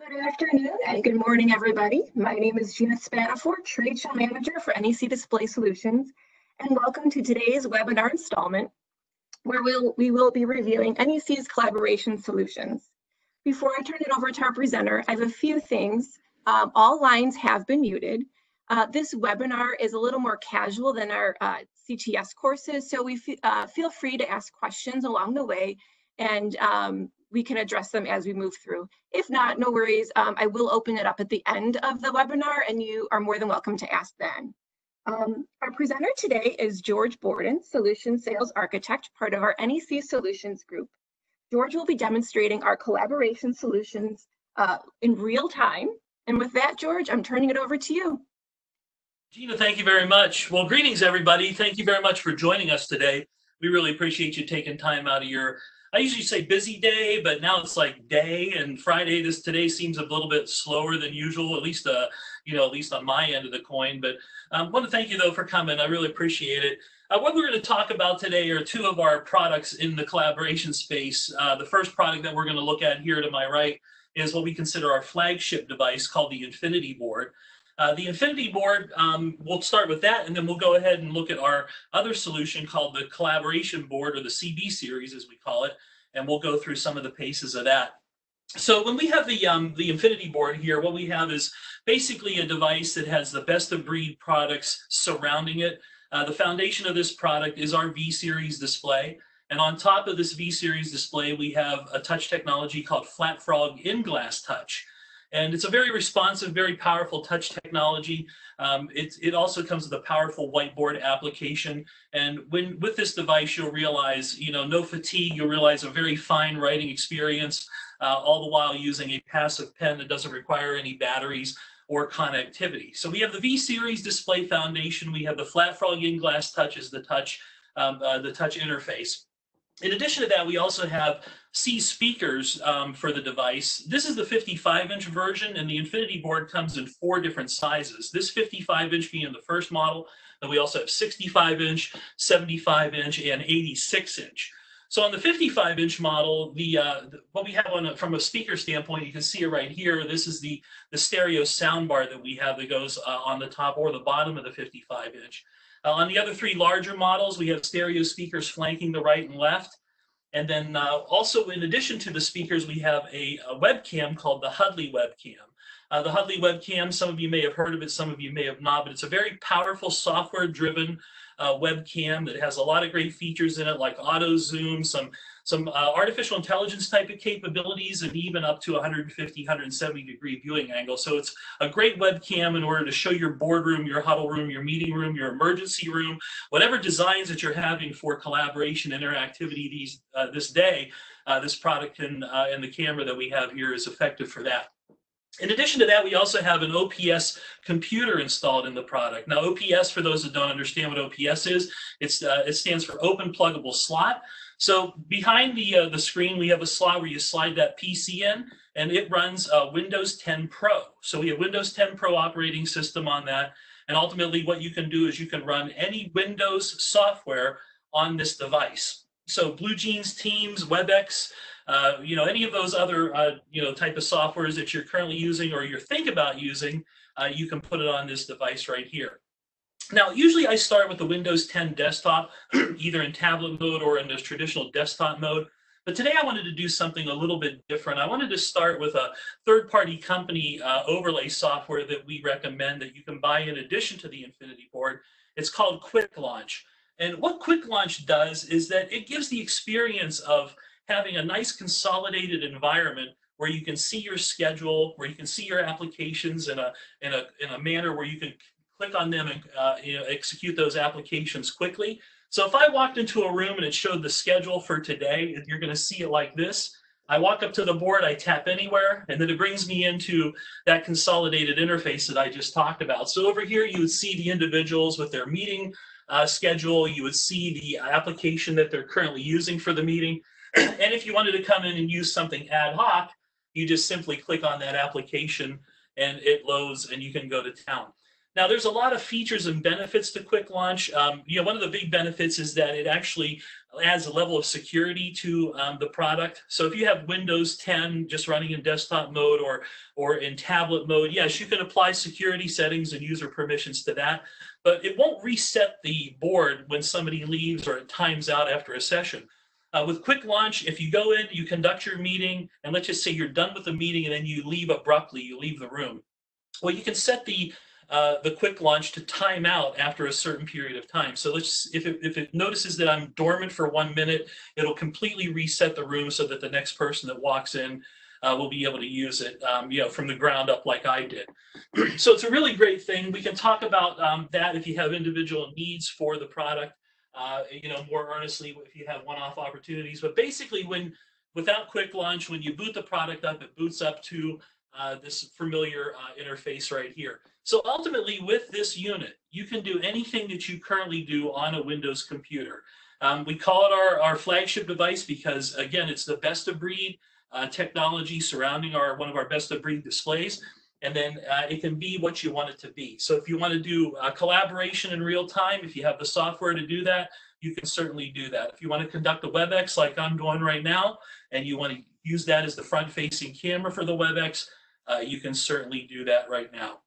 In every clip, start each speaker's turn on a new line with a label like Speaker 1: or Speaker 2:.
Speaker 1: Good afternoon and good morning, everybody. My name is Gina Spanifor, Trade Show Manager for NEC Display Solutions, and welcome to today's webinar installment, where we will be reviewing NEC's collaboration solutions. Before I turn it over to our presenter, I have a few things. All lines have been muted. This webinar is a little more casual than our CTS courses, so we feel free to ask questions along the way, and we can address them as we move through. If not, no worries. I will open it up at the end of the webinar, and you are more than welcome to ask then. Our presenter today is George Borden, Solution Sales Architect, part of our NEC Solutions Group. George will be demonstrating our collaboration solutions in real time. And with that, George, I'm turning it over to you.
Speaker 2: Gina, thank you very much. Well, greetings, everybody. Thank you very much for joining us today. We really appreciate you taking time out of your, I usually say busy day, but now it's like day, and Friday, today seems a little bit slower than usual, at least at least on my end of the coin. But I want to thank you, though, for coming. I really appreciate it. What we're going to talk about today are two of our products in the collaboration space. The first product that we're going to look at here to my right is what we consider our flagship device called the Infinity Board. The Infinity Board, we'll start with that, and then we'll go ahead and look at our other solution called the Collaboration Board, or the CB series as we call it, and we'll go through some of the paces of that. So when we have the Infinity Board here, what we have is basically a device that has the best of breed products surrounding it. The foundation of this product is our V-Series display. And on top of this V-Series display, we have a touch technology called Flat Frog In-Glass Touch. And it's a very responsive, very powerful touch technology. It also comes with a powerful whiteboard application. And with this device, you'll realize, no fatigue. You'll realize a very fine writing experience, all the while using a passive pen that doesn't require any batteries or connectivity. So we have the V-Series display foundation. We have the Flat Frog In-Glass Touch as the touch interface. In addition to that, we also have C speakers for the device. This is the 55-inch version, and the Infinity Board comes in 4 different sizes. This 55-inch being the first model, and we also have 65-inch, 75-inch, and 86-inch. So on the 55-inch model, what we have from a speaker standpoint, you can see it right here. This is the stereo soundbar that we have that goes on the top or the bottom of the 55-inch. On the other 3 larger models, we have stereo speakers flanking the right and left. And then also, in addition to the speakers, we have a webcam called the Hudley Webcam. The Hudley Webcam, some of you may have heard of it, some of you may have not, but it's a very powerful software-driven webcam that has a lot of great features in it, like auto zoom, some artificial intelligence type of capabilities, and even up to 150, 170 degree viewing angle. So it's a great webcam in order to show your boardroom, your huddle room, your meeting room, your emergency room, whatever designs that you're having for collaboration interactivity this day. This product and the camera that we have here is effective for that. In addition to that, we also have an OPS computer installed in the product. Now, OPS, for those that don't understand what OPS is, it stands for Open Pluggable Slot. So behind the screen, we have a slot where you slide that PC in, and it runs Windows 10 Pro. So we have Windows 10 Pro operating system on that. And ultimately, what you can do is you can run any Windows software on this device. So BlueJeans, Teams, WebEx, any of those other, type of softwares that you're currently using or you think about using, you can put it on this device right here. Now, usually I start with the Windows 10 desktop, either in tablet mode or in this traditional desktop mode. But today I wanted to do something a little bit different. I wanted to start with a third-party company overlay software that we recommend that you can buy in addition to the Infinity Board. It's called Quick Launch. And what Quick Launch does is that it gives the experience of having a nice consolidated environment where you can see your schedule, where you can see your applications in a manner where you can click on them and execute those applications quickly. So if I walked into a room and it showed the schedule for today, you're going to see it like this. I walk up to the board, I tap anywhere, and then it brings me into that consolidated interface that I just talked about. So over here, you would see the individuals with their meeting schedule. You would see the application that they're currently using for the meeting. And if you wanted to come in and use something ad hoc, you just simply click on that application and it loads and you can go to town. Now, there's a lot of features and benefits to Quick Launch. One of the big benefits is that it actually adds a level of security to the product. So if you have Windows 10 just running in desktop mode or in tablet mode, yes, you can apply security settings and user permissions to that, but it won't reset the board when somebody leaves or it times out after a session. With Quick Launch, if you go in, you conduct your meeting, and let's just say you're done with the meeting and then you leave abruptly, you leave the room. Well, you can set the Quick Launch to time out after a certain period of time. So if it notices that I'm dormant for 1 minute, it'll completely reset the room so that the next person that walks in will be able to use it, from the ground up like I did. So it's a really great thing. We can talk about that if you have individual needs for the product, more earnestly if you have one-off opportunities. But basically, without Quick Launch, when you boot the product up, it boots up to this familiar interface right here. So ultimately, with this unit, you can do anything that you currently do on a Windows computer. We call it our flagship device because, again, it's the best of breed technology surrounding one of our best of breed displays. And then it can be what you want it to be. So if you want to do collaboration in real time, if you have the software to do that, you can certainly do that. If you want to conduct a WebEx like I'm doing right now, and you want to use that as the front-facing camera for the WebEx, you can certainly do that right now.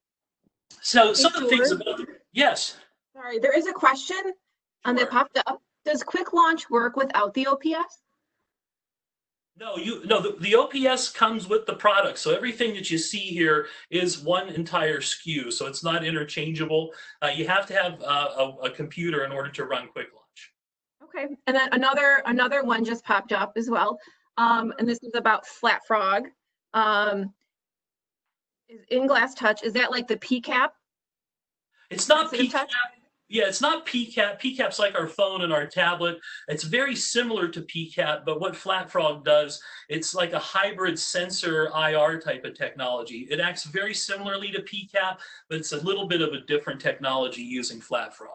Speaker 2: So some of the things about yes.
Speaker 1: Sorry, there is a question that popped up. Does Quick Launch work without the OPS?
Speaker 2: No, the OPS comes with the product. So everything that you see here is one entire SKU. So it's not interchangeable. You have to have a computer in order to run Quick Launch.
Speaker 1: Okay, and then another one just popped up as well. And this is about Flat Frog. Is in-glass touch, is that like the PCAP?
Speaker 2: It's not PCAP. Yeah, it's not PCAP. PCAP's like our phone and our tablet. It's very similar to PCAP, but what Flat Frog does, it's like a hybrid sensor IR type of technology. It acts very similarly to PCAP, but it's a little bit of a different technology using Flat Frog.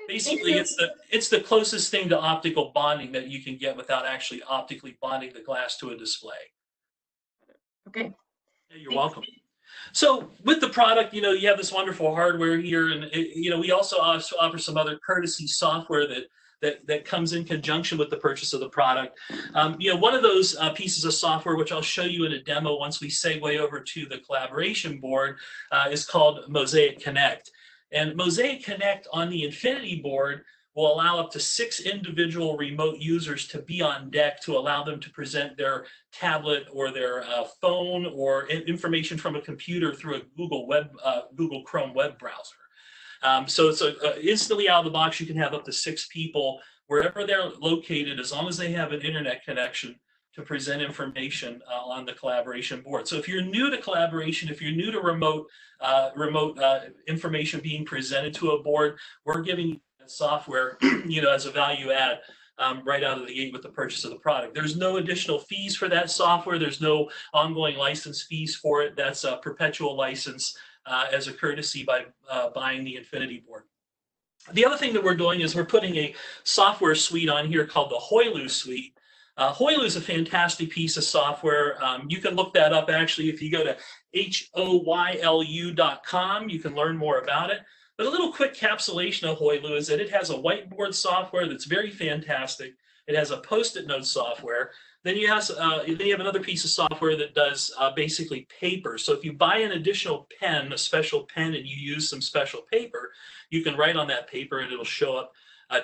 Speaker 2: Basically, it's the closest thing to optical bonding that you can get without actually optically bonding the glass to a display.
Speaker 1: Okay.
Speaker 2: Yeah, you're welcome. So with the product, you have this wonderful hardware here, and we also offer some other courtesy software that comes in conjunction with the purchase of the product. One of those pieces of software, which I'll show you in a demo once we segue over to the collaboration board, is called Mosaic Connect. And Mosaic Connect on the Infinity board will allow up to 6 individual remote users to be on deck to allow them to present their tablet or their phone or information from a computer through a Google Chrome web browser. So it's instantly out of the box. You can have up to 6 people wherever they're located, as long as they have an internet connection, to present information on the collaboration board. So if you're new to collaboration, if you're new to remote information being presented to a board, we're giving software, as a value add right out of the gate with the purchase of the product. There's no additional fees for that software. There's no ongoing license fees for it. That's a perpetual license as a courtesy by buying the Infinity board. The other thing that we're doing is we're putting a software suite on here called the Hoiloo Suite. Hoiloo is a fantastic piece of software. You can look that up actually if you go to hoylu.com. You can learn more about it. But a little quick capsulation of Hoiloo is that it has a whiteboard software that's very fantastic. It has a post-it note software. Then you have another piece of software that does basically paper. So if you buy an additional pen, a special pen, and you use some special paper, you can write on that paper and it'll show up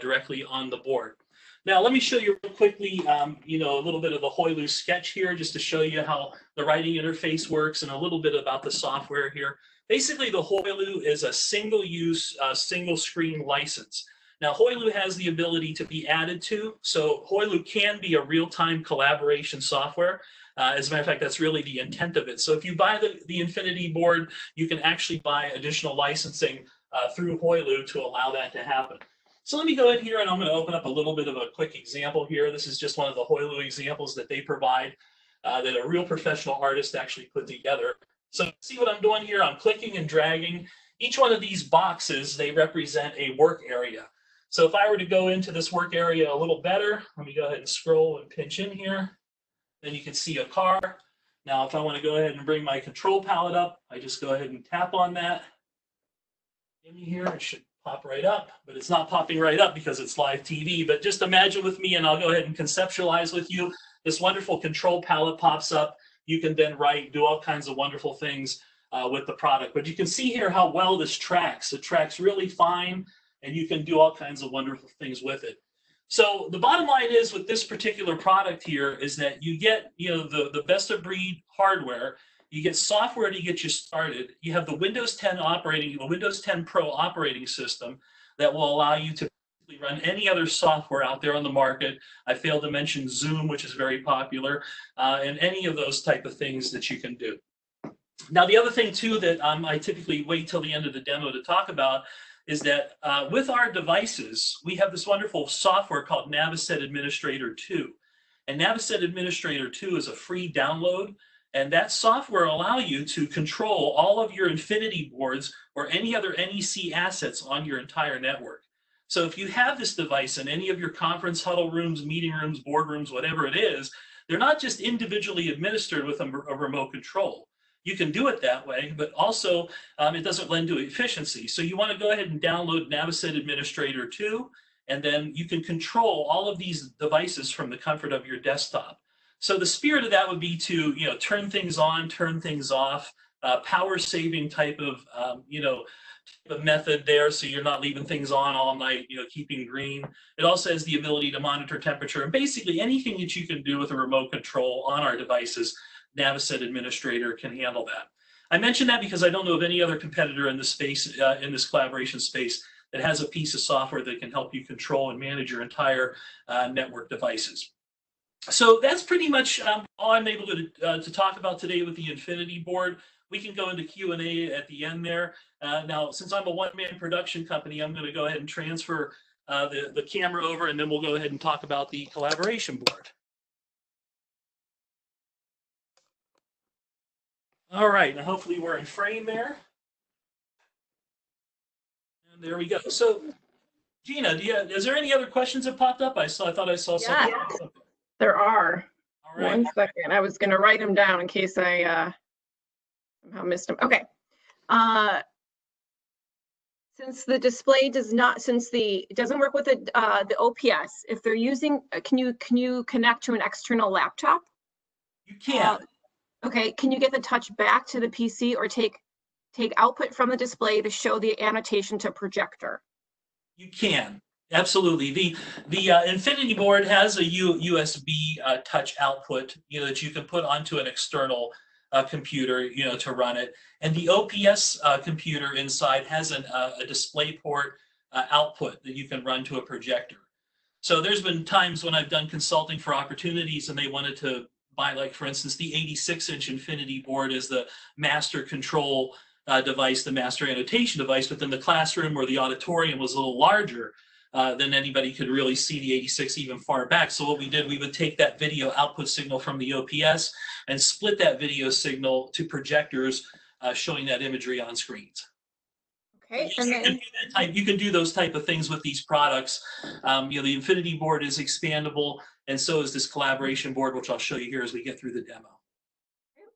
Speaker 2: directly on the board. Now, let me show you real quickly, a little bit of the Hoiloo sketch here, just to show you how the writing interface works and a little bit about the software here. Basically, the Hoiloo is a single-use, single-screen license. Now, Hoiloo has the ability to be added to, so Hoiloo can be a real-time collaboration software. As a matter of fact, that's really the intent of it. So if you buy the Infinity board, you can actually buy additional licensing through Hoiloo to allow that to happen. So let me go in here and I'm going to open up a little bit of a quick example here. This is just one of the Hoiloo examples that they provide that a real professional artist actually put together. So see what I'm doing here? I'm clicking and dragging. Each one of these boxes, they represent a work area. So if I were to go into this work area a little better, let me go ahead and scroll and pinch in here. Then you can see a car. Now, if I want to go ahead and bring my control palette up, I just go ahead and tap on that. in here, it should pop right up, but it's not popping right up because it's live TV. But just imagine with me, and I'll go ahead and conceptualize with you, this wonderful control palette pops up. You can then write, do all kinds of wonderful things with the product. But you can see here how well this tracks. It tracks really fine, and you can do all kinds of wonderful things with it. So the bottom line is with this particular product here is that you get, the best of breed hardware. You get software to get you started. You have the Windows 10 Pro operating system that will allow you to run any other software out there on the market. I failed to mention Zoom, which is very popular, and any of those type of things that you can do. Now, the other thing too that I typically wait till the end of the demo to talk about is that with our devices, we have this wonderful software called Naviset Administrator 2. And Naviset Administrator 2 is a free download. And that software will allow you to control all of your Infinity boards or any other NEC assets on your entire network. So if you have this device in any of your conference huddle rooms, meeting rooms, boardrooms, whatever it is, they're not just individually administered with a remote control. You can do it that way, but also it doesn't lend to efficiency. So you want to go ahead and download Naviset Administrator 2, and then you can control all of these devices from the comfort of your desktop. So the spirit of that would be to, turn things on, turn things off, power saving type of, method there. So you're not leaving things on all night, keeping green. It also has the ability to monitor temperature and basically anything that you can do with a remote control on our devices. Naviset Administrator can handle that. I mention that because I don't know of any other competitor in this space, in this collaboration space, that has a piece of software that can help you control and manage your entire network devices. So that's pretty much all I'm able to talk about today with the Infinity board. We can go into Q&A at the end there. Now, since I'm a one-man production company, I'm going to go ahead and transfer the camera over, and then we'll go ahead and talk about the collaboration board. All right, now hopefully we're in frame there. And there we go. So, Gina, is there any other questions that popped up? I thought I saw something.
Speaker 1: Yeah. There are.
Speaker 2: All right.
Speaker 1: 1 second. I was going to write them down in case I somehow missed them. Okay. Since the display it doesn't work with the OPS, if they're using, can you connect to an external laptop?
Speaker 2: You can.
Speaker 1: Okay. Can you get the touch back to the PC or take output from the display to show the annotation to projector? You
Speaker 2: can. Absolutely. The Infinity board has a USB touch output, that you can put onto an external computer, to run it. And the OPS computer inside has a DisplayPort output that you can run to a projector. So there's been times when I've done consulting for opportunities and they wanted to buy, like, for instance, the 86-inch Infinity board is the master control device, the master annotation device, but then the classroom or the auditorium was a little larger. Then anybody could really see the 86 even far back. So what we did, we would take that video output signal from the OPS and split that video signal to projectors showing that imagery on screens.
Speaker 1: Okay,
Speaker 2: so and then you can do those type of things with these products. The Infinity board is expandable, and so is this collaboration board, which I'll show you here as we get through the demo.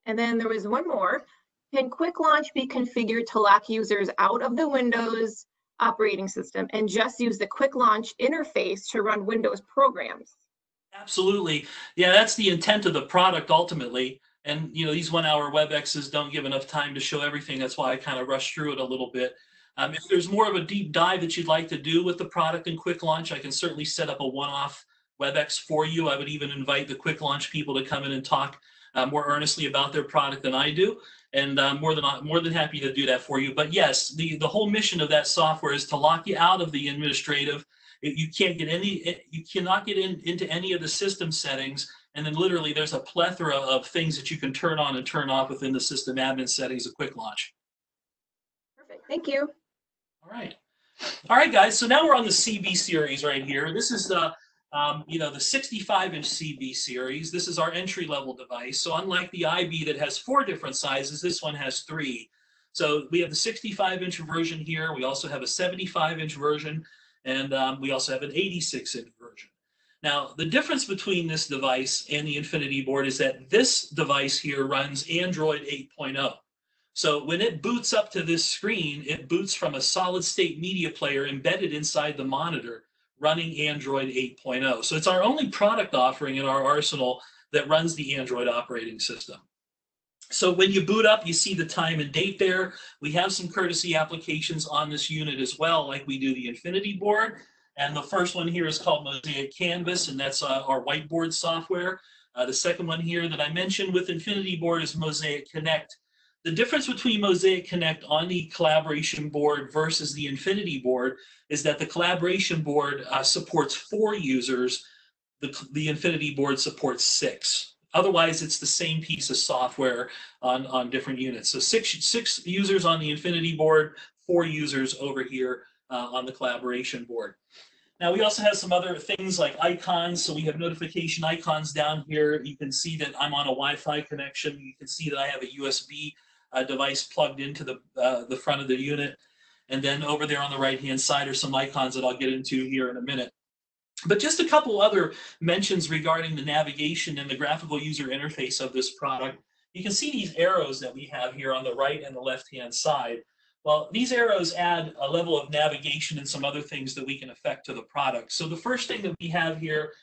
Speaker 1: And then there was one more. Can Quick Launch be configured to lock users out of the Windows operating system and just use the Quick Launch interface to run Windows programs?
Speaker 2: Absolutely. Yeah, that's the intent of the product ultimately. And these 1-hour WebExes don't give enough time to show everything. That's why I kind of rushed through it a little bit. If there's more of a deep dive that you'd like to do with the product in Quick Launch, I can certainly set up a one-off WebEx for you. I would even invite the Quick Launch people to come in and talk more earnestly about their product than I do. And more than happy to do that for you. But yes, the whole mission of that software is to lock you out of the administrative. You cannot get into any of the system settings. And then literally there's a plethora of things that you can turn on and turn off within the system admin settings of Quick Launch.
Speaker 1: Perfect. Thank you.
Speaker 2: All right. All right, guys. So now we're on the CB series right here. This is the 65-inch CB series. This is our entry-level device. So unlike the IB that has 4 different sizes, this one has 3. So we have the 65-inch version here. We also have a 75-inch version, and we also have an 86-inch version. Now, the difference between this device and the Infinity board is that this device here runs Android 8.0. So when it boots up to this screen, it boots from a solid state media player embedded inside the monitor running Android 8.0. So it's our only product offering in our arsenal that runs the Android operating system. So when you boot up, you see the time and date there. We have some courtesy applications on this unit as well, like we do the Infinity board. And the first one here is called Mosaic Canvas, and that's our Whiteboard software. The second one here that I mentioned with Infinity board is Mosaic Connect. The difference between Mosaic Connect on the collaboration board versus the Infinity board is that the collaboration board supports 4 users. The Infinity board supports 6. Otherwise, it's the same piece of software on different units. So six users on the Infinity board, 4 users over here on the collaboration board. Now, we also have some other things like icons. So we have notification icons down here. You can see that I'm on a Wi-Fi connection. You can see that I have a USB device plugged into the front of the unit. And then over there on the right-hand side are some icons that I'll get into here in a minute. But just a couple other mentions regarding the navigation and the graphical user interface of this product. You can see these arrows that we have here on the right and the left-hand side. Well, these arrows add a level of navigation and some other things that we can affect to the product. So the first thing that we have here,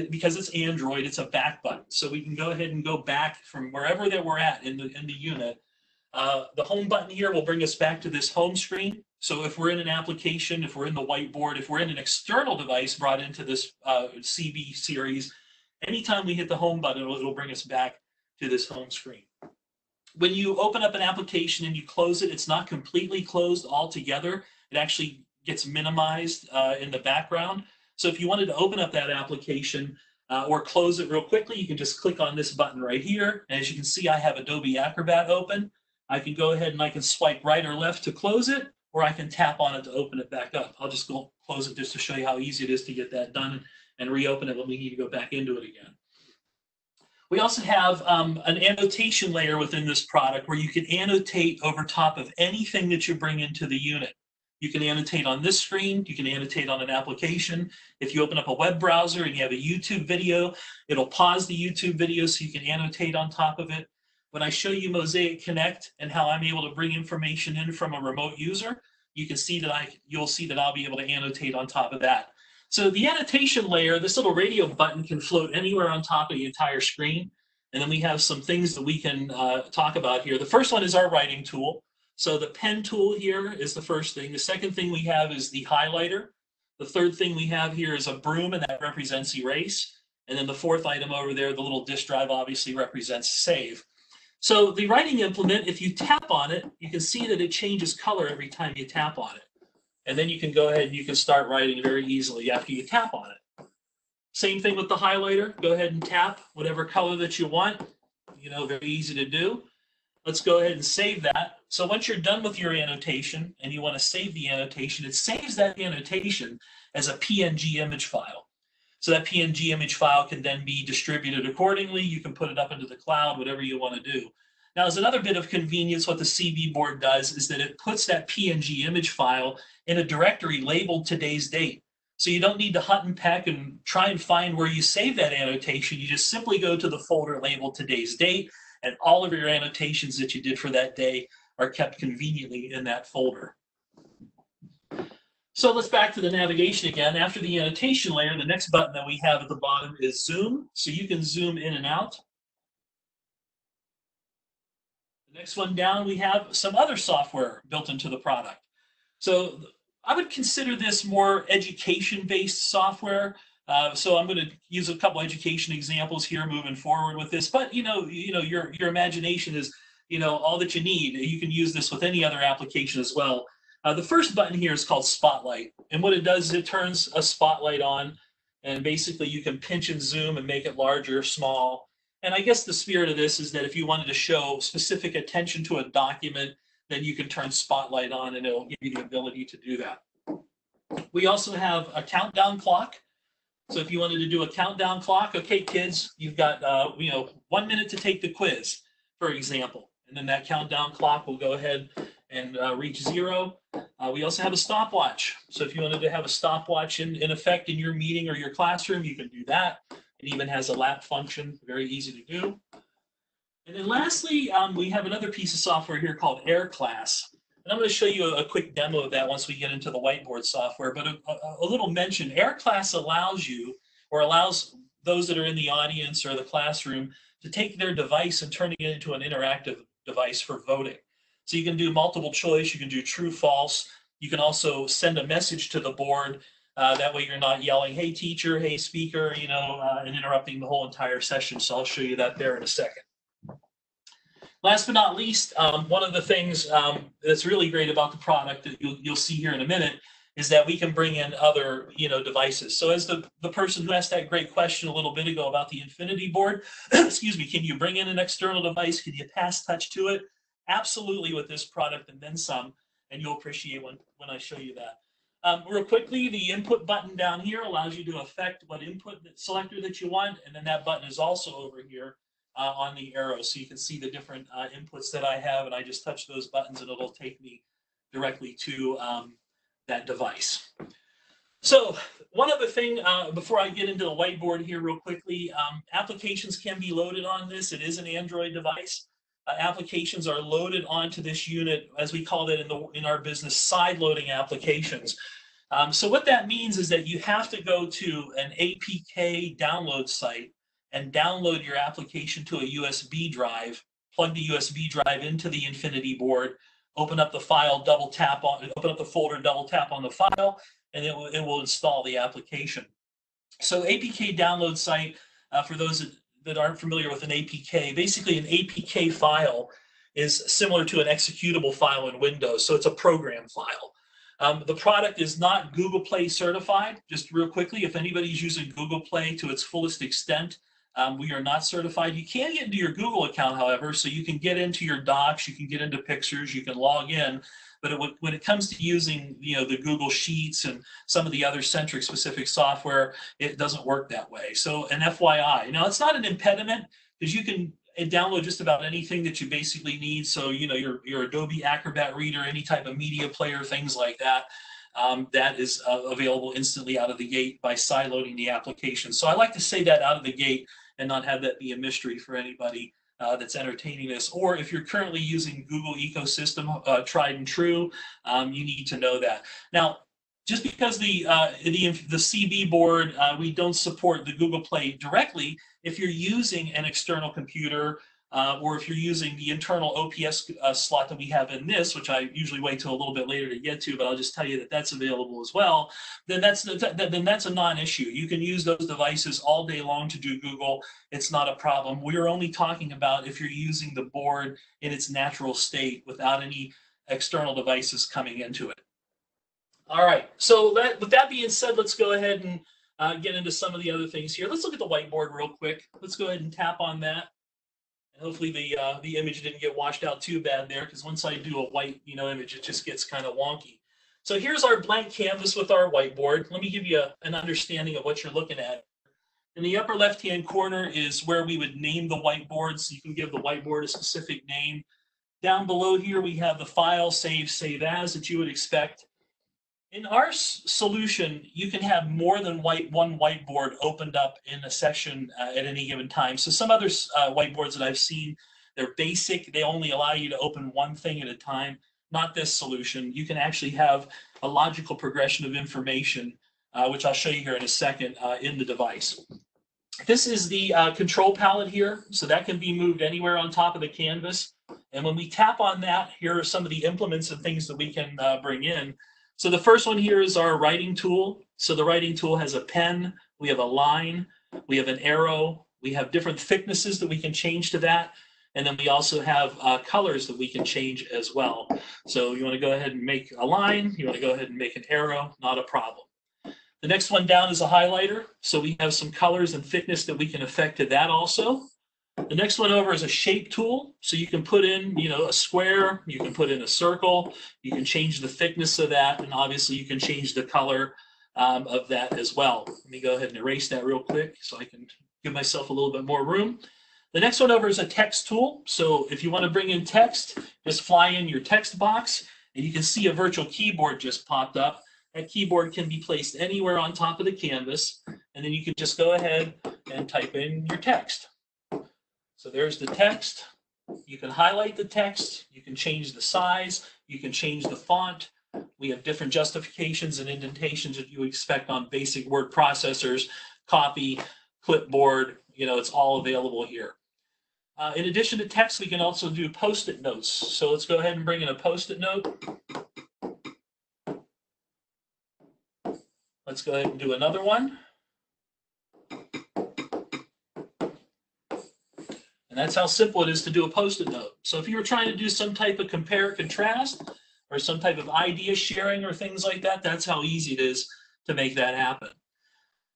Speaker 2: because it's Android, it's a back button. So we can go ahead and go back from wherever that we're at in the unit. The home button here will bring us back to this home screen. So if we're in an application, if we're in the whiteboard, if we're in an external device brought into this CB series, anytime we hit the home button, it'll bring us back to this home screen. When you open up an application and you close it, it's not completely closed altogether. It actually gets minimized in the background. So if you wanted to open up that application or close it real quickly, you can just click on this button right here. And as you can see, I have Adobe Acrobat open. I can go ahead and I can swipe right or left to close it, or I can tap on it to open it back up. I'll just go close it just to show you how easy it is to get that done and reopen it when we need to go back into it again. We also have an annotation layer within this product where you can annotate over top of anything that you bring into the unit. You can annotate on this screen, you can annotate on an application. If you open up a web browser and you have a YouTube video, it'll pause the YouTube video so you can annotate on top of it. When I show you Mosaic Connect and how I'm able to bring information in from a remote user, you can see that you'll see that I'll be able to annotate on top of that. So the annotation layer, this little radio button can float anywhere on top of the entire screen. And then we have some things that we can talk about here. The first one is our writing tool. So the pen tool here is the first thing. The second thing we have is the highlighter. The third thing we have here is a broom, and that represents erase. And then the fourth item over there, the little disk drive, obviously represents save. So the writing implement, if you tap on it, you can see that it changes color every time you tap on it. And then you can go ahead and you can start writing very easily after you tap on it. Same thing with the highlighter. Go ahead and tap whatever color that you want. You know, very easy to do. Let's go ahead and save that. So once you're done with your annotation and you want to save the annotation, it saves that annotation as a PNG image file. So that PNG image file can then be distributed accordingly. You can put it up into the cloud, whatever you want to do. Now, as another bit of convenience, what the CB board does is that it puts that PNG image file in a directory labeled today's date. So you don't need to hunt and peck and try and find where you save that annotation. You just simply go to the folder labeled today's date, and all of your annotations that you did for that day are kept conveniently in that folder. So let's back to the navigation again. After the annotation layer, the next button that we have at the bottom is zoom. So you can zoom in and out. The next one down, we have some other software built into the product. So I would consider this more education-based software. So I'm going to use a couple education examples here moving forward with this. But your imagination is all that you need. You can use this with any other application as well. The first button here is called Spotlight, and what it does is it turns a spotlight on, and basically you can pinch and zoom and make it larger, small. And I guess the spirit of this is that if you wanted to show specific attention to a document, then you can turn Spotlight on and it'll give you the ability to do that. We also have a countdown clock. So if you wanted to do a countdown clock, okay, kids, you've got 1 minute to take the quiz, for example. And then that countdown clock will go ahead and reach 0. We also have a stopwatch. So if you wanted to have a stopwatch in effect in your meeting or your classroom, you can do that. It even has a lap function, very easy to do. And then lastly, we have another piece of software here called Air Class. And I'm going to show you a quick demo of that once we get into the whiteboard software. But a little mention, Air Class allows you, or allows those that are in the audience or the classroom, to take their device and turn it into an interactive device for voting. So you can do multiple choice, you can do true, false. You can also send a message to the board. That way you're not yelling, hey teacher, hey speaker, you know, and interrupting the whole entire session. So I'll show you that there in a second. Last but not least, one of the things that's really great about the product that you'll see here in a minute is that we can bring in other, you know, devices. So as the person who asked that great question a little bit ago about the Infinity board, excuse me, can you bring in an external device? Can you pass touch to it? Absolutely, with this product and then some, and you'll appreciate when I show you that. Real quickly, the input button down here allows you to affect what input selector that you want, and then that button is also over here on the arrow, so you can see the different inputs that I have, and I just touch those buttons and it'll take me directly to that device. So one other thing before I get into the whiteboard here real quickly, applications can be loaded on this. It is an Android device. Applications are loaded onto this unit, as we call it in our business, side loading applications. So what that means is that you have to go to an APK download site and download your application to a USB drive, plug the USB drive into the Infinity board, open up the file, double tap on, open up the folder, double tap on the file, and it will install the application. So APK download site, for those that aren't familiar with an APK, basically an APK file is similar to an executable file in Windows, so it's a program file. The product is not Google Play certified. Just real quickly, if anybody's using Google Play to its fullest extent, we are not certified. You can get into your Google account, however, so you can get into your docs, you can get into pictures, you can log in. But when it comes to using, you know, the Google Sheets and some of the other centric specific software, it doesn't work that way. So an FYI. Now, it's not an impediment because you can download just about anything that you basically need. So, you know, your Adobe Acrobat Reader, any type of media player, things like that, that is available instantly out of the gate by sideloading the application. So I like to say that out of the gate and not have that be a mystery for anybody that's entertaining this. Or if you're currently using Google ecosystem, tried and true, you need to know that. Now, just because the CB board, we don't support the Google Play directly, if you're using an external computer, or if you're using the internal OPS slot that we have in this, which I usually wait till a little bit later to get to, but I'll just tell you that that's available as well, then that's a non-issue. You can use those devices all day long to do Google. It's not a problem. We're only talking about if you're using the board in its natural state without any external devices coming into it. All right, so with that being said, let's go ahead and get into some of the other things here. Let's look at the whiteboard real quick. Let's go ahead and tap on that. Hopefully the image didn't get washed out too bad there, because once I do a white image, it just gets kind of wonky. So here's our blank canvas with our whiteboard. Let me give you an understanding of what you're looking at. In the upper left-hand corner is where we would name the whiteboard, so you can give the whiteboard a specific name. Down below here, we have the file, save as that you would expect. In our solution, you can have more than one whiteboard opened up in a session at any given time. So some other whiteboards that I've seen, they're basic. They only allow you to open one thing at a time. Not this solution. You can actually have a logical progression of information, which I'll show you here in a second, in the device. This is the control palette here. So that can be moved anywhere on top of the canvas. And when we tap on that, here are some of the implements and things that we can bring in. So the first one here is our writing tool. So the writing tool has a pen, we have a line, we have an arrow, we have different thicknesses that we can change to that. And then we also have colors that we can change as well. So you want to go ahead and make a line, you want to go ahead and make an arrow, not a problem. The next one down is a highlighter. So we have some colors and thickness that we can affect to that also. The next one over is a shape tool. So you can put in, a square, you can put in a circle, you can change the thickness of that, and obviously you can change the color of that as well. Let me go ahead and erase that real quick so I can give myself a little bit more room. The next one over is a text tool. So if you want to bring in text, just fly in your text box, and you can see a virtual keyboard just popped up. That keyboard can be placed anywhere on top of the canvas, and then you can just go ahead and type in your text. So there's the text. You can highlight the text, you can change the size, you can change the font. We have different justifications and indentations that you expect on basic word processors, copy, clipboard, it's all available here. In addition to text, we can also do Post-it notes. So let's go ahead and bring in a Post-it note. Let's go ahead and do another one. And that's how simple it is to do a Post-it note. So if you were trying to do some type of compare contrast or some type of idea sharing or things like that, that's how easy it is to make that happen.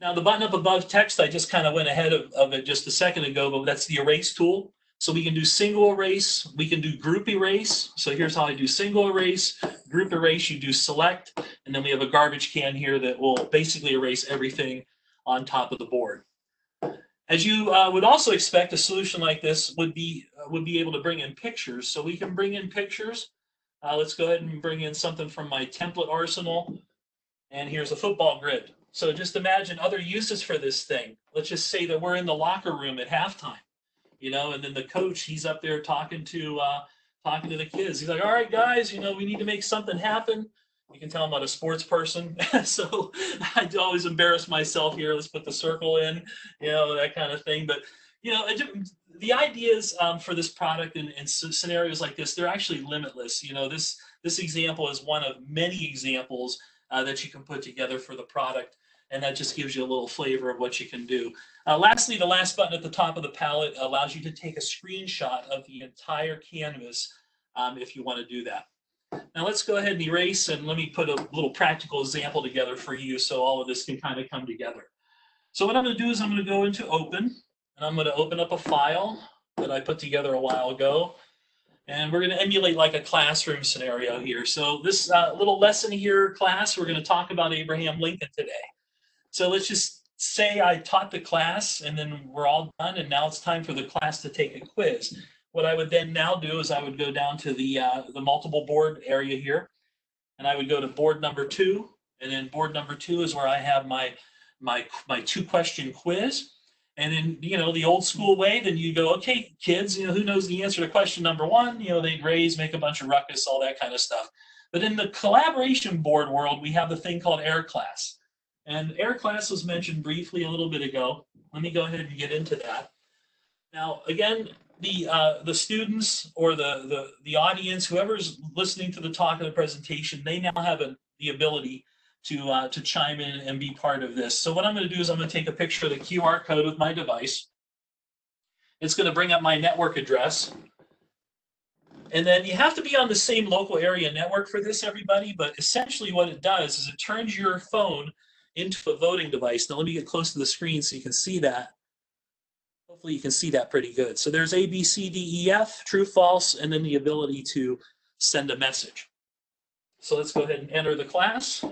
Speaker 2: Now the button up above text, I just kind of went ahead of it just a second ago, but that's the erase tool. So we can do single erase, we can do group erase. So here's how I do single erase, group erase, you do select, and then we have a garbage can here that will basically erase everything on top of the board. As you would also expect, a solution like this would be able to bring in pictures. So we can bring in pictures. Let's go ahead and bring in something from my template arsenal. And here's a football grid. So just imagine other uses for this thing. Let's just say that we're in the locker room at halftime, and then the coach, he's up there talking to the kids. He's like, all right, guys, we need to make something happen. You can tell I'm not a sports person, so I always embarrass myself here. Let's put the circle in, that kind of thing. But, the ideas for this product and scenarios like this, they're actually limitless. This example is one of many examples that you can put together for the product, and that just gives you a little flavor of what you can do. Lastly, the last button at the top of the palette allows you to take a screenshot of the entire canvas if you want to do that. Now let's go ahead and erase, and let me put a little practical example together for you so all of this can kind of come together. So what I'm going to do is I'm going to go into Open, and I'm going to open up a file that I put together a while ago. And we're going to emulate like a classroom scenario here. So this little lesson here, class, we're going to talk about Abraham Lincoln today. So let's just say I taught the class, and then we're all done, and now it's time for the class to take a quiz. What I would then now do is I would go down to the multiple board area here, and I would go to board number 2, and then board number 2 is where I have my 2-question quiz. And then, the old school way, then you go, okay, kids, who knows the answer to question number 1? They'd raise, make a bunch of ruckus, all that kind of stuff. But in the collaboration board world, we have the thing called Air Class. And Air Class was mentioned briefly a little bit ago. Let me go ahead and get into that. Now, again, the students or the audience, whoever's listening to the talk or the presentation, they now have the ability to chime in and be part of this. So what I'm going to do is I'm going to take a picture of the QR code with my device. It's going to bring up my network address. And then you have to be on the same local area network for this, everybody. But essentially what it does is it turns your phone into a voting device. Now let me get close to the screen so you can see that. Hopefully you can see that pretty good. So there's A, B, C, D, E, F, true, false, and then the ability to send a message. So let's go ahead and enter the class.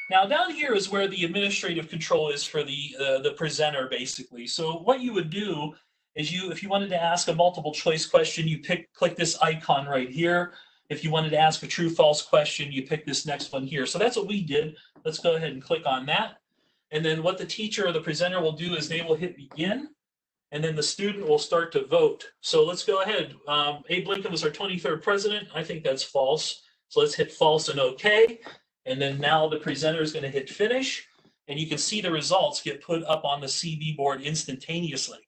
Speaker 2: Now down here is where the administrative control is for the presenter, basically. So what you would do is if you wanted to ask a multiple choice question, you click this icon right here. If you wanted to ask a true false question, you pick this next one here. So that's what we did. Let's go ahead and click on that. And then what the teacher or the presenter will do is they will hit begin, and then the student will start to vote. So let's go ahead. Abe Lincoln was our 23rd president. I think that's false. So let's hit false and OK. And then now the presenter is going to hit finish, and you can see the results get put up on the CV board instantaneously.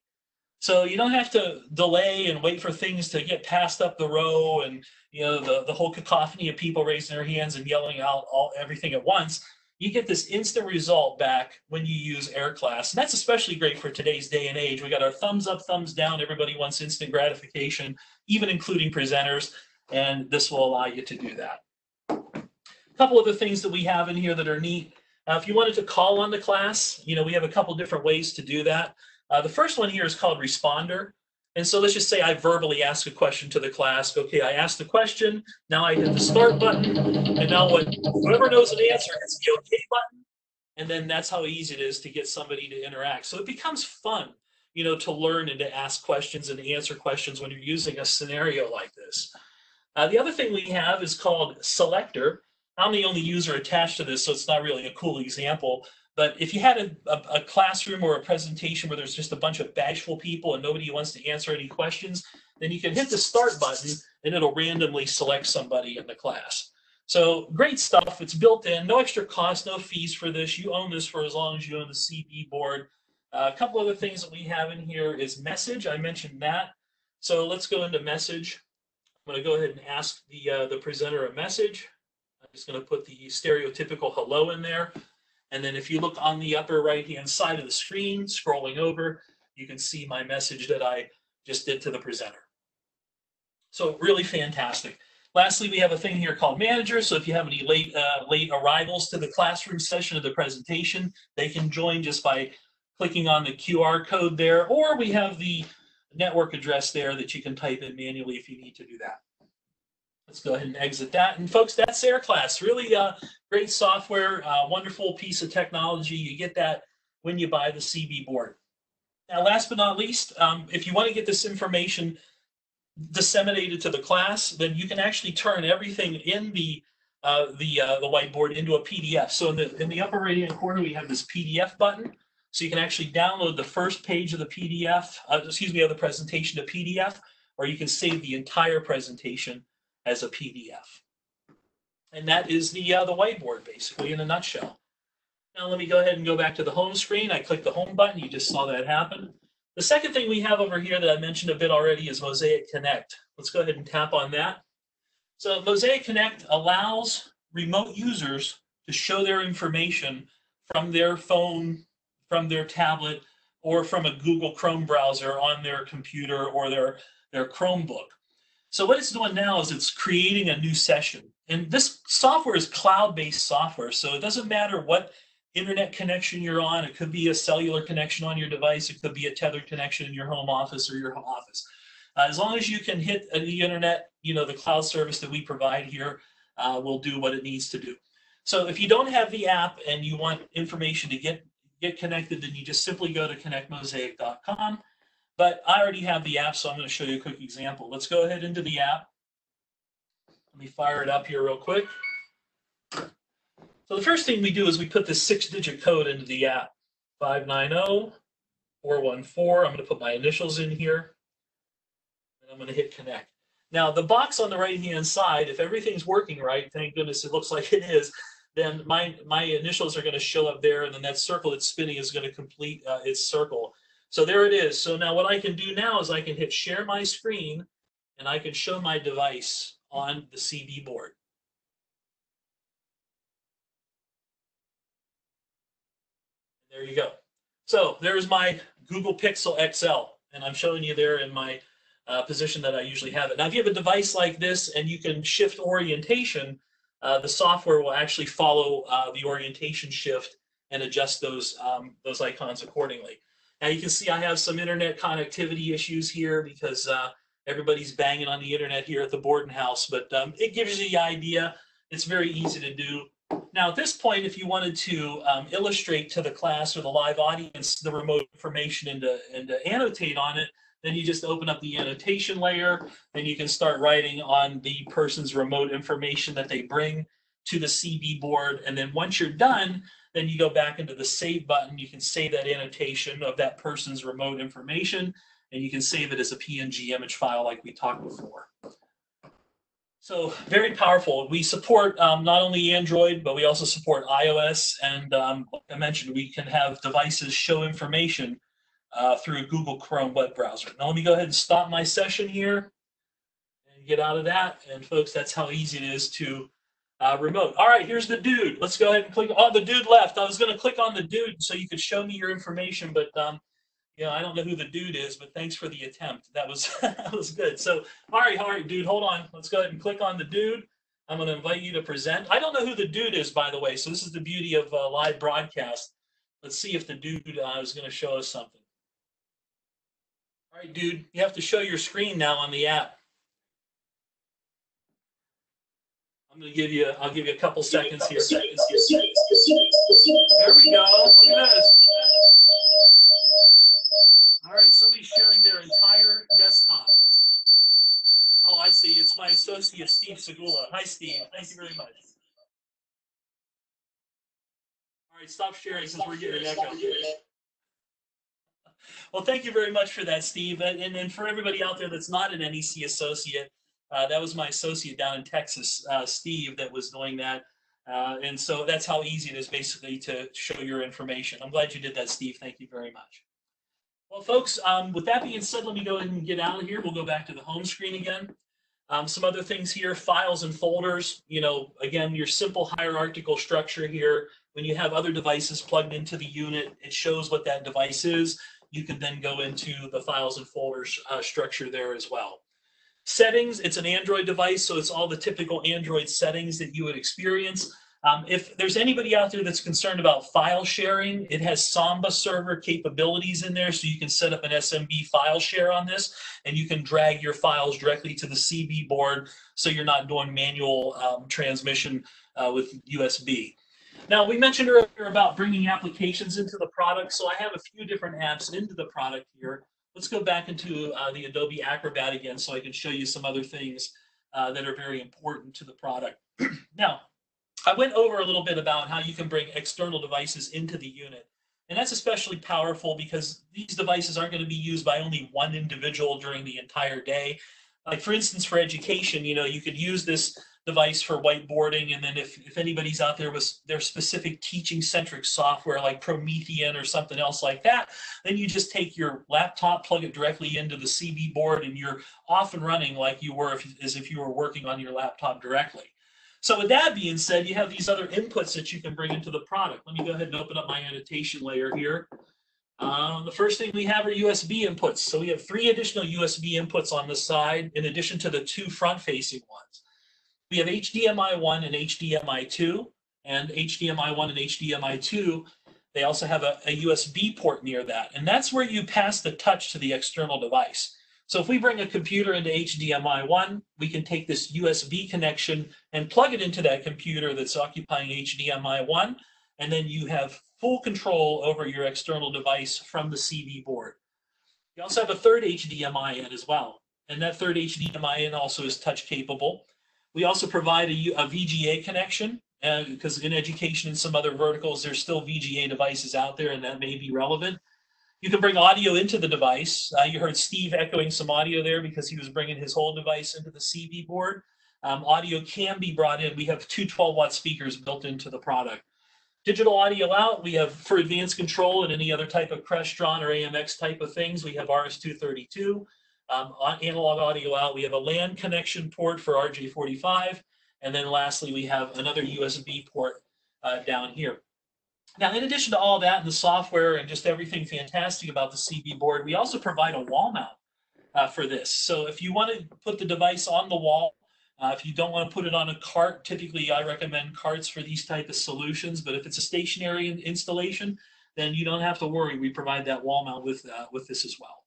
Speaker 2: So you don't have to delay and wait for things to get passed up the row and the whole cacophony of people raising their hands and yelling out everything at once. You get this instant result back when you use Air Class. And that's especially great for today's day and age. We got our thumbs up, thumbs down. Everybody wants instant gratification, even including presenters. And this will allow you to do that. A couple other things that we have in here that are neat. If you wanted to call on the class, we have a couple different ways to do that. The first one here is called Responder. And so let's just say I verbally ask a question to the class. Okay, I asked the question. Now I hit the start button. And now whoever knows an answer hits the OK button. And then that's how easy it is to get somebody to interact. So it becomes fun, to learn and to ask questions and answer questions when you're using a scenario like this. The other thing we have is called Selector. I'm the only user attached to this, so it's not really a cool example. But if you had a classroom or a presentation where there's just a bunch of bashful people and nobody wants to answer any questions, then you can hit the start button and it'll randomly select somebody in the class. So great stuff. It's built in, no extra cost, no fees for this. You own this for as long as you own the CB board. A couple other things that we have in here is message. I mentioned that. So let's go into message. I'm going to go ahead and ask the presenter a message. I'm just going to put the stereotypical hello in there. And then if you look on the upper right-hand side of the screen, scrolling over, you can see my message that I just did to the presenter. So really fantastic. Lastly, we have a thing here called Manager. So if you have any late arrivals to the classroom session of the presentation, they can join just by clicking on the QR code there, or we have the network address there that you can type in manually if you need to do that. Let's go ahead and exit that. And folks, that's Air Class. Really great software, wonderful piece of technology. You get that when you buy the CB board. Now, last but not least, if you want to get this information disseminated to the class, then you can actually turn everything in the whiteboard into a PDF. So in the upper right-hand corner, we have this PDF button. So you can actually download the first page of the PDF, of the presentation to PDF, or you can save the entire presentation as a PDF. And that is the whiteboard, basically, in a nutshell. Now let me go ahead and go back to the home screen. I click the home button. You just saw that happen. The second thing we have over here that I mentioned a bit already is Mosaic Connect. Let's go ahead and tap on that. So Mosaic Connect allows remote users to show their information from their phone, from their tablet, or from a Google Chrome browser on their computer or their Chromebook. So what it's doing now is it's creating a new session. And this software is cloud-based software, so it doesn't matter what internet connection you're on. It could be a cellular connection on your device. It could be a tethered connection in your home office or your home office. As long as you can hit the internet, the cloud service that we provide here will do what it needs to do. So if you don't have the app and you want information to get connected, then you just simply go to connectmosaic.com. But I already have the app, so I'm going to show you a quick example. Let's go ahead into the app. Let me fire it up here real quick. So the first thing we do is we put this 6-digit code into the app, 590414. I'm going to put my initials in here, and I'm going to hit connect. Now, the box on the right-hand side, if everything's working right, thank goodness it looks like it is, then my initials are going to show up there, and then that circle that's spinning is going to complete its circle. So there it is. So now what I can do now is I can hit share my screen, and I can show my device on the CB board. There you go. So there's my Google Pixel XL, and I'm showing you there in my position that I usually have it. Now, if you have a device like this and you can shift orientation, the software will actually follow the orientation shift and adjust those icons accordingly. Now you can see I have some internet connectivity issues here because everybody's banging on the internet here at the Borden house, but it gives you the idea. It's very easy to do. Now at this point, if you wanted to illustrate to the class or the live audience the remote information and to annotate on it, then you just open up the annotation layer, and you can start writing on the person's remote information that they bring to the CB board. And then once you're done, then you go back into the save button. You can save that annotation of that person's remote information, and you can save it as a PNG image file like we talked before. So very powerful. We support not only Android, but we also support iOS. And like I mentioned, we can have devices show information through a Google Chrome web browser. Now let me go ahead and stop my session here and get out of that. And folks, that's how easy it is to remote. All right, here's the dude. Let's go ahead and click. Oh, the dude left. I was going to click on the dude so you could show me your information, but I don't know who the dude is, but thanks for the attempt. That was that was good. So, all right, dude, hold on. Let's go ahead and click on the dude. I'm going to invite you to present. I don't know who the dude is, by the way, so this is the beauty of live broadcast. Let's see if the dude is going to show us something. All right, dude, you have to show your screen now on the app. I'm going to give you, I'll give you a couple seconds here. There we go. Look at this. All right, somebody's sharing their entire desktop. Oh, I see. It's my associate, Steve Segula. Hi, Steve. Thank you very much. All right, stop sharing since we're getting an echo. Well, thank you very much for that, Steve. And for everybody out there that's not an NEC associate, that was my associate down in Texas, Steve, that was doing that. And so that's how easy it is basically to show your information. I'm glad you did that, Steve. Thank you very much. Well, folks, with that being said, let me go ahead and get out of here. We'll go back to the home screen again. Some other things here, files and folders, again, your simple hierarchical structure here. When you have other devices plugged into the unit, it shows what that device is. You can then go into the files and folders structure there as well. Settings, it's an Android device, so it's all the typical Android settings that you would experience. If there's anybody out there that's concerned about file sharing, it has Samba server capabilities in there, so you can set up an SMB file share on this, and you can drag your files directly to the CB board, so you're not doing manual transmission with USB. Now, we mentioned earlier about bringing applications into the product, so I have a few different apps into the product here. Let's go back into the Adobe Acrobat again so I can show you some other things that are very important to the product. Now, I went over a little bit about how you can bring external devices into the unit. And that's especially powerful because these devices aren't going to be used by only one individual during the entire day. Like for instance, for education, you could use this device for whiteboarding, and then if anybody's out there with their specific teaching-centric software like Promethean or something else like that, then you just take your laptop, plug it directly into the CB board, and you're off and running like you were as if you were working on your laptop directly. So with that being said, you have these other inputs that you can bring into the product. Let me go ahead and open up my annotation layer here. The first thing we have are USB inputs. So we have 3 additional USB inputs on the side in addition to the 2 front-facing ones. We have HDMI 1 and HDMI 2, and HDMI 1 and HDMI 2, they also have a USB port near that, and that's where you pass the touch to the external device. So if we bring a computer into HDMI 1, we can take this USB connection and plug it into that computer that's occupying HDMI 1, and then you have full control over your external device from the CB board. You also have a third HDMI in as well, and that third HDMI in also is touch capable. We also provide a VGA connection, because in education and some other verticals, there's still VGA devices out there, and that may be relevant. You can bring audio into the device. You heard Steve echoing some audio there because he was bringing his whole device into the CB board. Audio can be brought in. We have 2 12-watt speakers built into the product. Digital audio out, we have for advanced control and any other type of Crestron or AMX type of things, we have RS-232. On analog audio out, we have a LAN connection port for RJ45, and then lastly, we have another USB port down here. Now, in addition to all that and the software and just everything fantastic about the CB board, we also provide a wall mount for this. So if you want to put the device on the wall, if you don't want to put it on a cart, typically I recommend carts for these type of solutions, but if it's a stationary installation, then you don't have to worry. We provide that wall mount with this as well.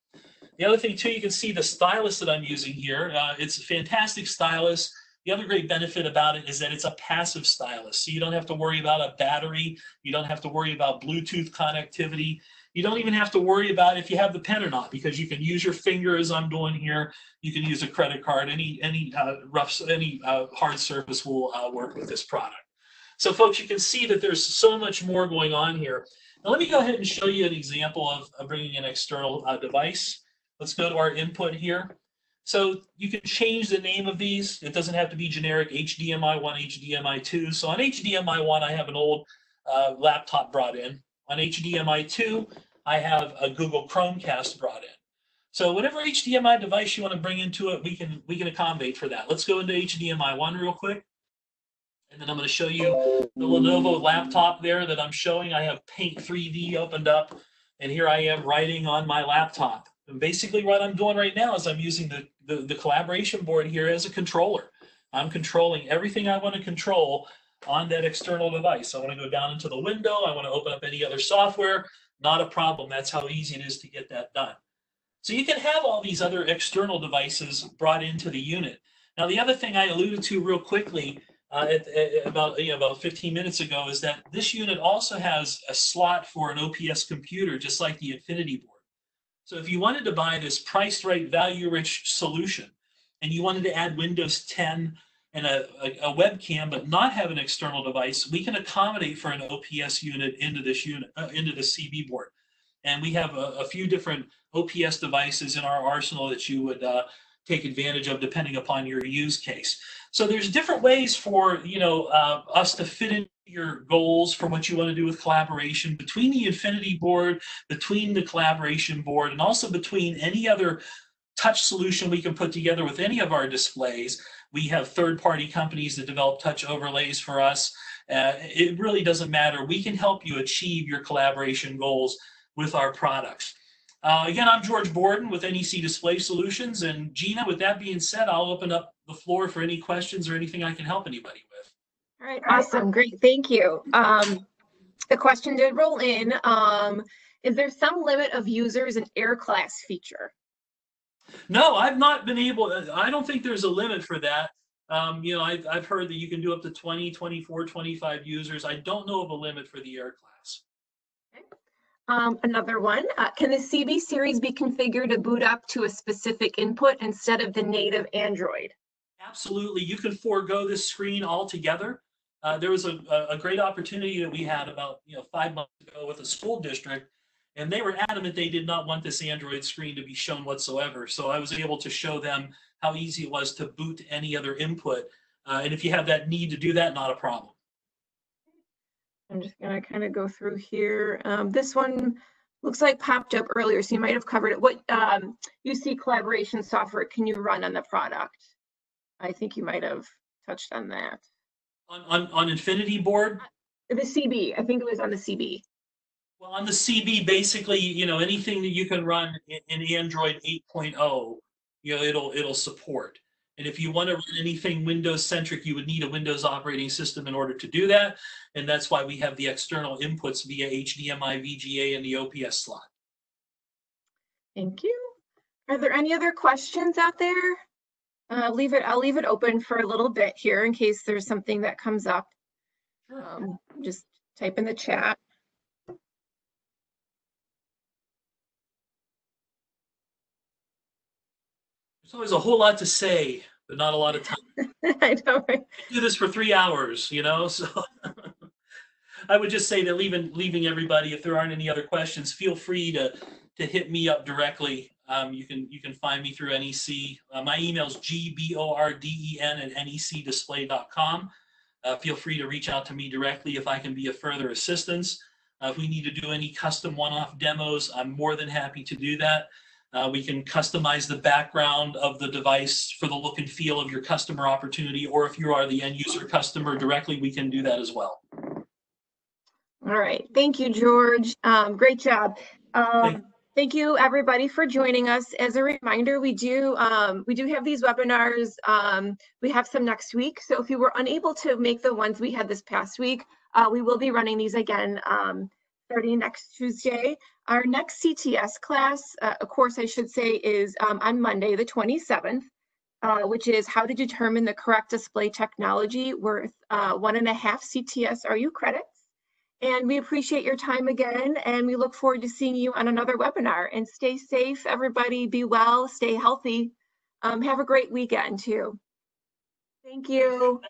Speaker 2: The other thing too, you can see the stylus that I'm using here. It's a fantastic stylus. The other great benefit about it is that it's a passive stylus. So you don't have to worry about a battery. You don't have to worry about Bluetooth connectivity. You don't even have to worry about if you have the pen or not, because you can use your finger as I'm doing here. You can use a credit card. Any hard surface will work with this product. So folks, you can see that there's so much more going on here. Now let me go ahead and show you an example of bringing an external device. Let's go to our input here. So you can change the name of these. It doesn't have to be generic HDMI 1, HDMI 2. So on HDMI 1, I have an old laptop brought in. On HDMI 2, I have a Google Chromecast brought in. So whatever HDMI device you want to bring into it, we can accommodate for that. Let's go into HDMI 1 real quick. And then I'm going to show you the Lenovo laptop there that I'm showing. I have Paint 3D opened up, and here I am writing on my laptop. And basically what I'm doing right now is I'm using the collaboration board here as a controller. I'm controlling everything I want to control on that external device. I want to go down into the window. I want to open up any other software. Not a problem. That's how easy it is to get that done. So you can have all these other external devices brought into the unit. Now, the other thing I alluded to real quickly about 15 minutes ago is that this unit also has a slot for an OPS computer, just like the Infinity board. So if you wanted to buy this priced right, value-rich solution, and you wanted to add Windows 10 and a webcam, but not have an external device, we can accommodate for an OPS unit into this unit, into the CB board. And we have a few different OPS devices in our arsenal that you would take advantage of depending upon your use case. So there's different ways for us to fit in your goals for what you want to do with collaboration between the Infinity board, between the collaboration board, and also between any other touch solution we can put together with any of our displays. We have third-party companies that develop touch overlays for us. It really doesn't matter. We can help you achieve your collaboration goals with our products. Again, I'm George Borden with NEC Display Solutions. And Gina, with that being said, I'll open up the floor for any questions or anything I can help anybody with.
Speaker 1: All right, awesome, great, thank you. The question did roll in. Is there some limit of users in Air Class feature?
Speaker 2: No, I've not been able, I don't think there's a limit for that. I've heard that you can do up to 20, 24, 25 users. I don't know of a limit for the Air Class.
Speaker 1: Okay. Another one, can the CB series be configured to boot up to a specific input instead of the native Android?
Speaker 2: Absolutely, you can forego this screen altogether. There was a great opportunity that we had about 5 months ago with a school district, and they were adamant they did not want this Android screen to be shown whatsoever. So I was able to show them how easy it was to boot to any other input. And if you have that need to do that, not a problem.
Speaker 1: I'm just going to kind of go through here. This one looks like popped up earlier, so you might have covered it. What UC collaboration software can you run on the product? I think you might have touched on that.
Speaker 2: On Infinity board?
Speaker 1: The CB, I think it was on the CB.
Speaker 2: Well, on the CB, basically, anything that you can run in Android 8.0, it'll support. And if you want to run anything Windows-centric, you would need a Windows operating system in order to do that. And that's why we have the external inputs via HDMI, VGA, and the OPS slot.
Speaker 1: Thank you. Are there any other questions out there? I'll leave it open for a little bit here in case there's something that comes up.
Speaker 2: Sure.
Speaker 1: Just type in the chat.
Speaker 2: There's always a whole lot to say, but not a lot of time.
Speaker 1: I know, right?
Speaker 2: I do this for 3 hours, so I would just say that leaving everybody, if there aren't any other questions, feel free to hit me up directly. You can find me through NEC. My email is gborden@necdisplay.com. Feel free to reach out to me directly if I can be of further assistance. If we need to do any custom one-off demos, I'm more than happy to do that. We can customize the background of the device for the look and feel of your customer opportunity, or if you are the end user customer directly, we can do that as well.
Speaker 1: All right, thank you, George. Great job. Thank you, everybody, for joining us. As a reminder, we do have these webinars. We have some next week. So if you were unable to make the ones we had this past week, we will be running these again starting next Tuesday. Our next CTS class, course I should say, is on Monday, the 27th, which is how to determine the correct display technology worth 1.5 CTS RU credits. And we appreciate your time again, and we look forward to seeing you on another webinar. And stay safe, everybody. Be well, stay healthy. Have a great weekend, too. Thank you.